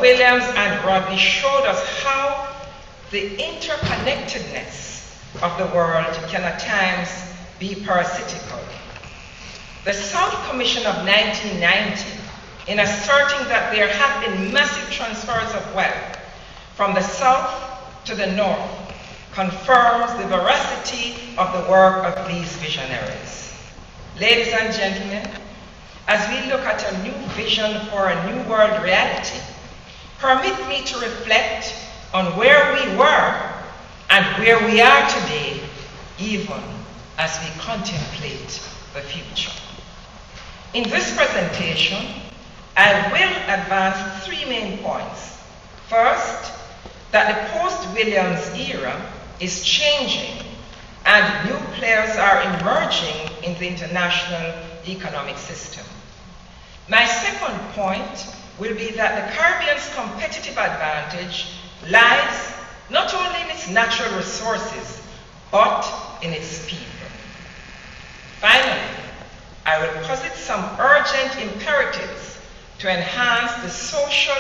Williams and Rodney showed us how the interconnectedness of the world can at times be parasitical. The South Commission of 1990, in asserting that there have been massive transfers of wealth from the South to the North, confirms the veracity of the work of these visionaries. Ladies and gentlemen, as we look at a new vision for a new world reality, permit me to reflect on where we were and where we are today, even as we contemplate the future. In this presentation, I will advance three main points. First, that the post-Williams era is changing and new players are emerging in the international economic system. My second point will be that the Caribbean's competitive advantage lies not only in its natural resources, but in its people. Finally, I will posit some urgent imperatives to enhance the social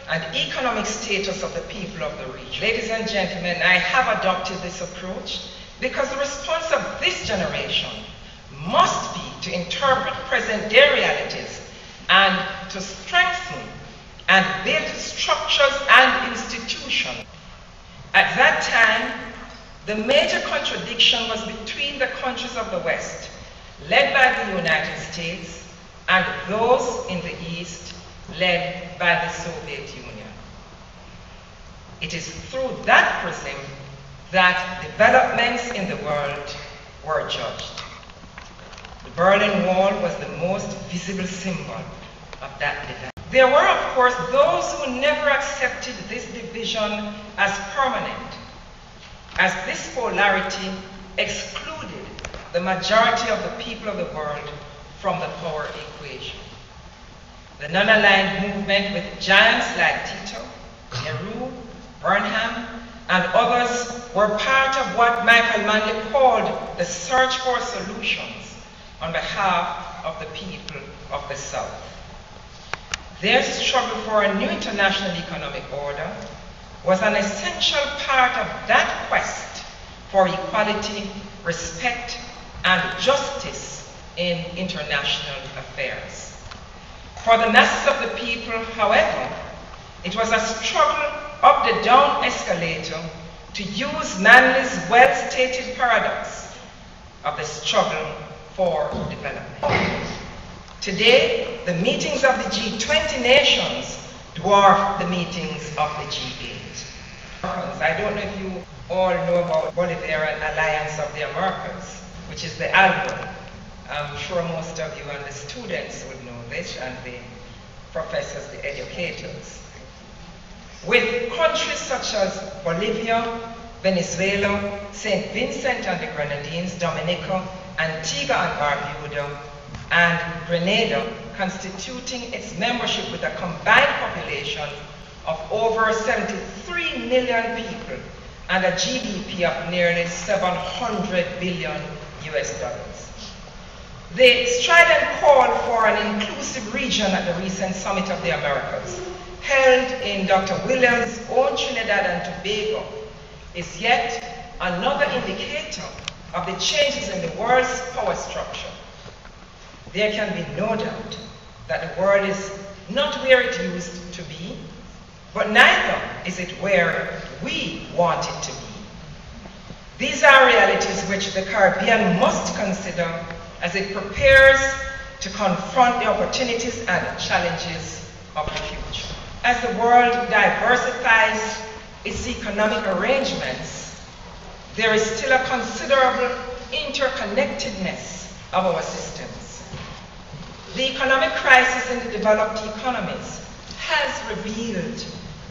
and economic status of the people of the region. Ladies and gentlemen, I have adopted this approach because the response of this generation must be to interpret present-day realities and to strengthen and build structures and institutions. At that time, the major contradiction was between the countries of the West, led by the United States, and those in the East, led by the Soviet Union. It is through that prism that developments in the world were judged. The Berlin Wall was the most visible symbol of that development. There were, of course, those who never accepted this division as permanent, as this polarity excluded the majority of the people of the world from the power equation. The non-aligned movement with giants like Tito, Nehru, Wertheim, and others were part of what Michael Manley called the search for solutions on behalf of the people of the South. Their struggle for a new international economic order was an essential part of that quest for equality, respect, and justice in international affairs. For the masses of the people, however, it was a struggle up the down escalator, to use Manley's well-stated paradox of the struggle for development. Today, the meetings of the G20 nations dwarf the meetings of the G8. I don't know if you all know about Bolivarian Alliance of the Americas, which is the ALBO. I'm sure most of you and the students would know this, and the professors, the educators. With countries such as Bolivia, Venezuela, St. Vincent and the Grenadines, Dominica, Antigua and Barbuda, and Grenada constituting its membership with a combined population of over 73 million people and a GDP of nearly 700 billion US dollars. The strident call for an inclusive region at the recent Summit of the Americas, held in Dr. Williams' own Trinidad and Tobago, is yet another indicator of the changes in the world's power structure. There can be no doubt that the world is not where it used to be, but neither is it where we want it to be. These are realities which the Caribbean must consider as it prepares to confront the opportunities and challenges of the future. As the world diversifies its economic arrangements, there is still a considerable interconnectedness of our systems. The economic crisis in the developed economies has revealed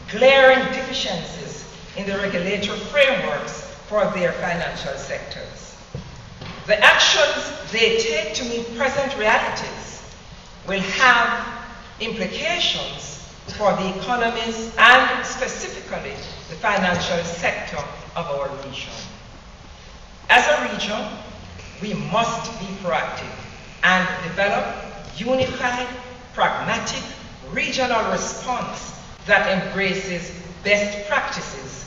glaring deficiencies in the regulatory frameworks for their financial sectors. The actions they take to meet present realities will have implications for the economies and specifically the financial sector of our region. As a region, we must be proactive and develop unified, pragmatic, regional response that embraces best practices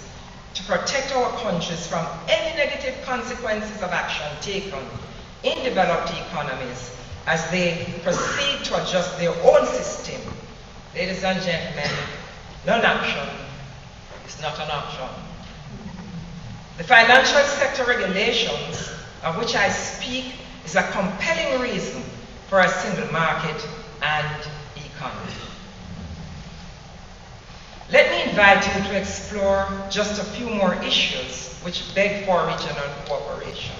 to protect our countries from any negative consequences of action taken in developed economies as they proceed to adjust their own system. Ladies and gentlemen, non-action is not an option. The financial sector regulations of which I speak is a compelling reason for a single market and economy. Let me invite you to explore just a few more issues which beg for regional cooperation.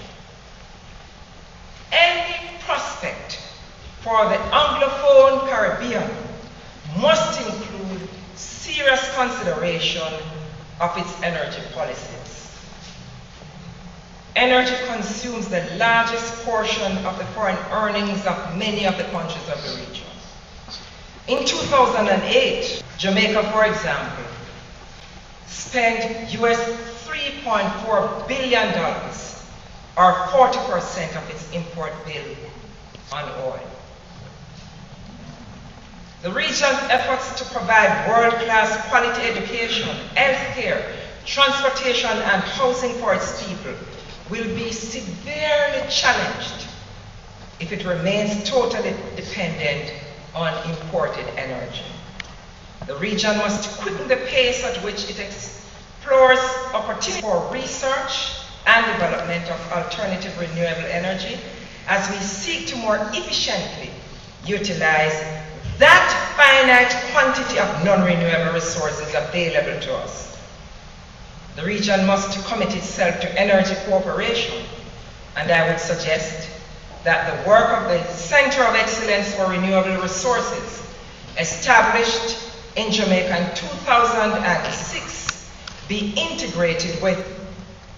Any prospect for the Anglophone Caribbean must include serious consideration of its energy policies. Energy consumes the largest portion of the foreign earnings of many of the countries of the region. In 2008, Jamaica, for example, spent US $3.4 billion, or 40% of its import bill, on oil. The region's efforts to provide world-class quality education, healthcare, transportation, and housing for its people will be severely challenged if it remains totally dependent on imported energy. The region must quicken the pace at which it explores opportunities for research and development of alternative renewable energy as we seek to more efficiently utilize that finite quantity of non-renewable resources available to us. The region must commit itself to energy cooperation, and I would suggest that the work of the Center of Excellence for Renewable Resources, established in Jamaica in 2006, be integrated with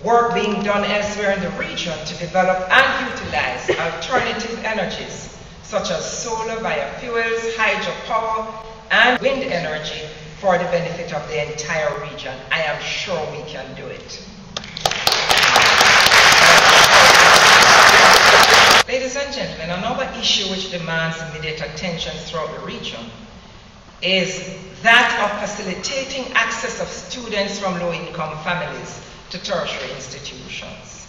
work being done elsewhere in the region to develop and utilize alternative energies such as solar, biofuels, hydropower, and wind energy for the benefit of the entire region. I am sure we can do it. Ladies and gentlemen, another issue which demands immediate attention throughout the region is that of facilitating access of students from low-income families to tertiary institutions.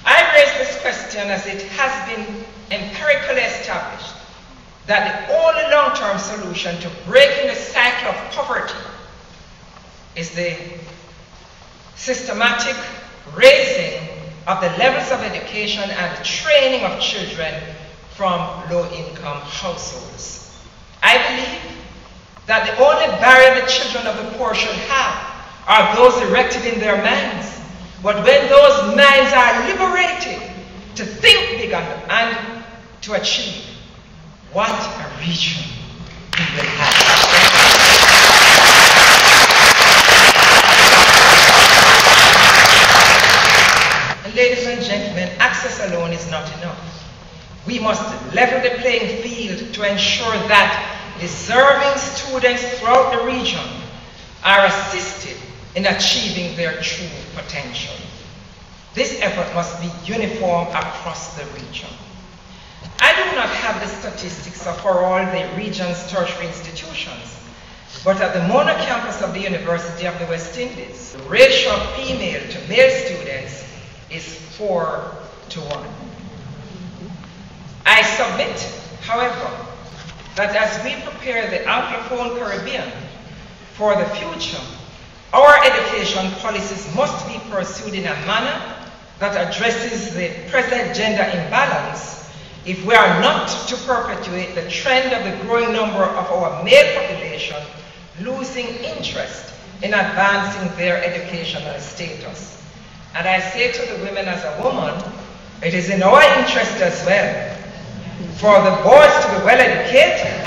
I raise this question as it has been empirically established that the only long-term solution to breaking the cycle of poverty is the systematic raising of the levels of education and the training of children from low-income households. I believe that the only barrier the children of the poor should have are those erected in their minds. But when those minds are liberated to think big and to achieve, what a region we will have. And ladies and gentlemen, access alone is not enough. We must level the playing field to ensure that deserving students throughout the region are assisted in achieving their true potential. This effort must be uniform across the region. I do not have the statistics for all the region's tertiary institutions, but at the Mona campus of the University of the West Indies, the ratio of female to male students is 4:1. I submit, however, that as we prepare the Anglophone Caribbean for the future, our education policies must be pursued in a manner that addresses the present gender imbalance if we are not to perpetuate the trend of the growing number of our male population losing interest in advancing their educational status. And I say to the women as a woman, it is in our interest as well for the boys to be well educated